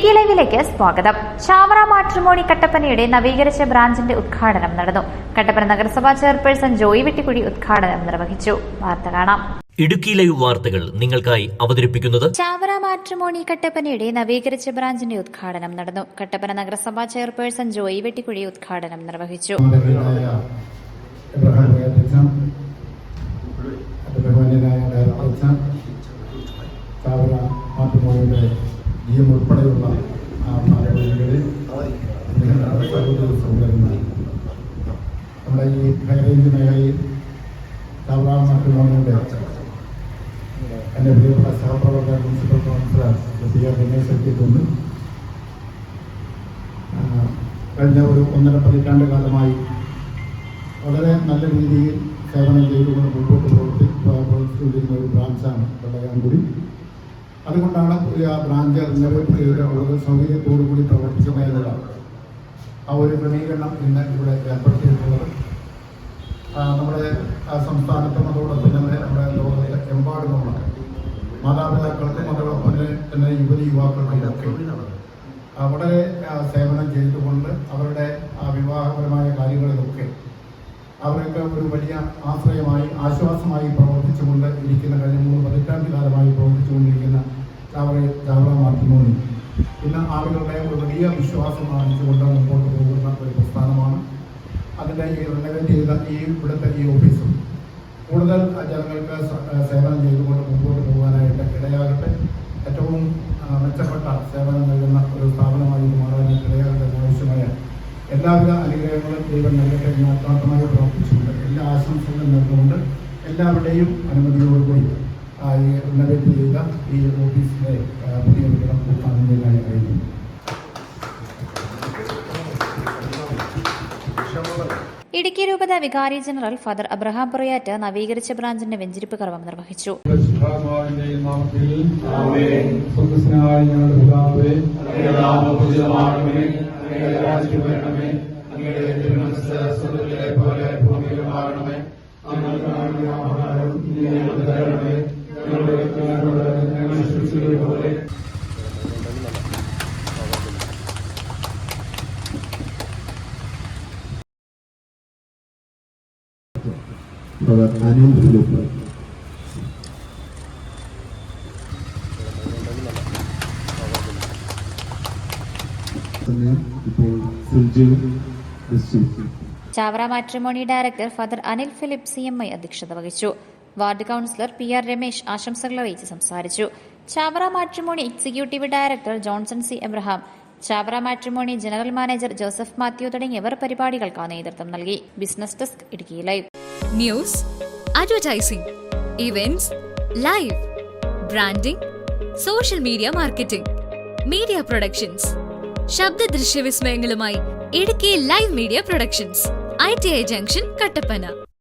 ഇടുക്കി ലൈവിലേക്ക് സ്വാഗതം. ചാവറ മാട്രിമോണി കട്ടപ്പനയുടെ നവീകരിച്ച ബ്രാഞ്ചിന്റെ ഉദ്ഘാടനം നടന്നു. കട്ടപ്പന നഗരസഭാ ചെയർപേഴ്സൺ ജോയി വെട്ടിക്കുഴി ഉദ്ഘാടനം നിർവഹിച്ചു. വാർത്ത കാണാം. ഇടുക്കി ലൈവ് വാർത്തകൾ നിങ്ങൾക്കായി അവതരിപ്പിക്കുന്നത് ചാവറ മാട്രിമോണി കട്ടപ്പനയുടെ നവീകരിച്ച ബ്രാഞ്ചിന്റെ ഉദ്ഘാടനം നടന്നു. കട്ടപ്പന നഗരസഭാ ചെയർപേഴ്സൺ ജോയി വെട്ടിക്കുഴി ഉദ്ഘാടനം നിർവഹിച്ചു. ഉൾപ്പെടെയുള്ള നമ്മുടെ ഈ ഹൈറേഞ്ച് മേഖലയിൽ ചാവറ മാട്രിമോണിയുടെ എൻ്റെ പ്രിയപ്പെട്ട സഹപ്രവർത്തക മുനിസിപ്പൽ കൗൺസിലർ രമേശ് എത്തിയിട്ടുണ്ട്. കഴിഞ്ഞ ഒരു 1.5 പതിറ്റാണ്ട് കാലമായി വളരെ നല്ല രീതിയിൽ സേവനം ചെയ്തുകൊണ്ട് മുമ്പോട്ട് പ്രവർത്തിച്ചുകൊണ്ടിരുന്ന ഒരു ബ്രാഞ്ചാണ് വെള്ളയാങ്കുടി. അതുകൊണ്ടാണ് ആ ബ്രാഞ്ച് വളരെ സൗകര്യത്തോടു കൂടി പ്രവർത്തിക്കുന്നതിനുള്ള ആ ഒരു ക്രമീകരണം ഇന്ന് ഇവിടെ ഏർപ്പെടുത്തിയിട്ടുള്ളത്. നമ്മുടെ സംസ്ഥാനത്തും അതോടൊപ്പം തന്നെ നമ്മുടെ ലോകത്തെ എമ്പാടുമുള്ള മാതാപിതാക്കൾക്കും അതോടൊപ്പം തന്നെ യുവതി യുവാക്കൾക്കും ഒക്കെ വളരെ സേവനം ചെയ്തുകൊണ്ട് അവരുടെ വിവാഹപരമായ കാര്യങ്ങളിലൊക്കെ അവർക്ക് ഒരു വലിയ ആശ്രയമായി ആശ്വാസമായി പ്രവർത്തിച്ചുകൊണ്ട് ഇരിക്കുന്ന കഴിഞ്ഞ 3 പതിറ്റാണ്ട് കാലമായി പ്രവർത്തിച്ചുകൊണ്ടിരിക്കുന്ന ചാവറ മാട്രിമോണി ഇന്ന് ആളുകളുടെ ഒരു വലിയ വിശ്വാസം കാണിച്ചുകൊണ്ട് മുമ്പോട്ട് പോകുന്ന ഒരു പ്രസ്ഥാനമാണ്. അതിൻ്റെ ഈ റിനോവേറ്റ് ചെയ്ത ഇവിടുത്തെ ഈ ഓഫീസും കൂടുതൽ ജനങ്ങൾക്ക് സേവനം ചെയ്തുകൊണ്ട് മുമ്പോട്ട് പോകാനായിട്ട് ഇടയാകട്ടെ. ഏറ്റവും മെച്ചപ്പെട്ട സേവനം നൽകുന്ന ഒരു സ്ഥാപനമായി മാറാനായിട്ട് ഇടയാകട്ടെ. ആവശ്യമായ എല്ലാവിധ അനുഗ്രഹങ്ങളും ദൈവം നൽകട്ടെ എന്ന് ആത്മാർത്ഥമായി പ്രവർത്തിച്ചുകൊണ്ട് എല്ലാ ആശംസകളും നൽകുന്നുണ്ട്. എല്ലാവരുടെയും അനുമതിയോടുകൂടി ഈ റിനോവേറ്റ് ചെയ്ത ഈ ഓഫീസിലെ പുതിയ കെട്ടിടം ഉദ്ഘാടനത്തിനായി കഴിയുന്നു. ഇടുക്കി രൂപത വികാരി ജനറൽ ഫാദർ അബ്രഹാം പുറയാറ്റ് നവീകരിച്ച ബ്രാഞ്ചിന്റെ വെഞ്ചരിപ്പ് കർമ്മം നിർവഹിച്ചു. Anil Philip Chavara matrimony director father Anil Philip CMI അധ്യക്ഷത വഹിച്ചു. വാർഡ് കൌൺസിലർ PR രമേശ് ആശംസകൾ അറിയിച്ച് സംസാരിച്ചു. Chavara matrimony executive director Johnson C. Abraham, Chavara matrimony general manager Joseph Mathew തുടങ്ങിയവർ പരിപാടികൾക്ക് നേതൃത്വം നൽകി. Business desk Idukki live. News, advertising, events, live, branding, social media marketing, media productions, ശബ്ദ ദൃശ്യ വിസ്മയങ്ങളുമായി Idukki live media productions, ITI junction, Kattappana.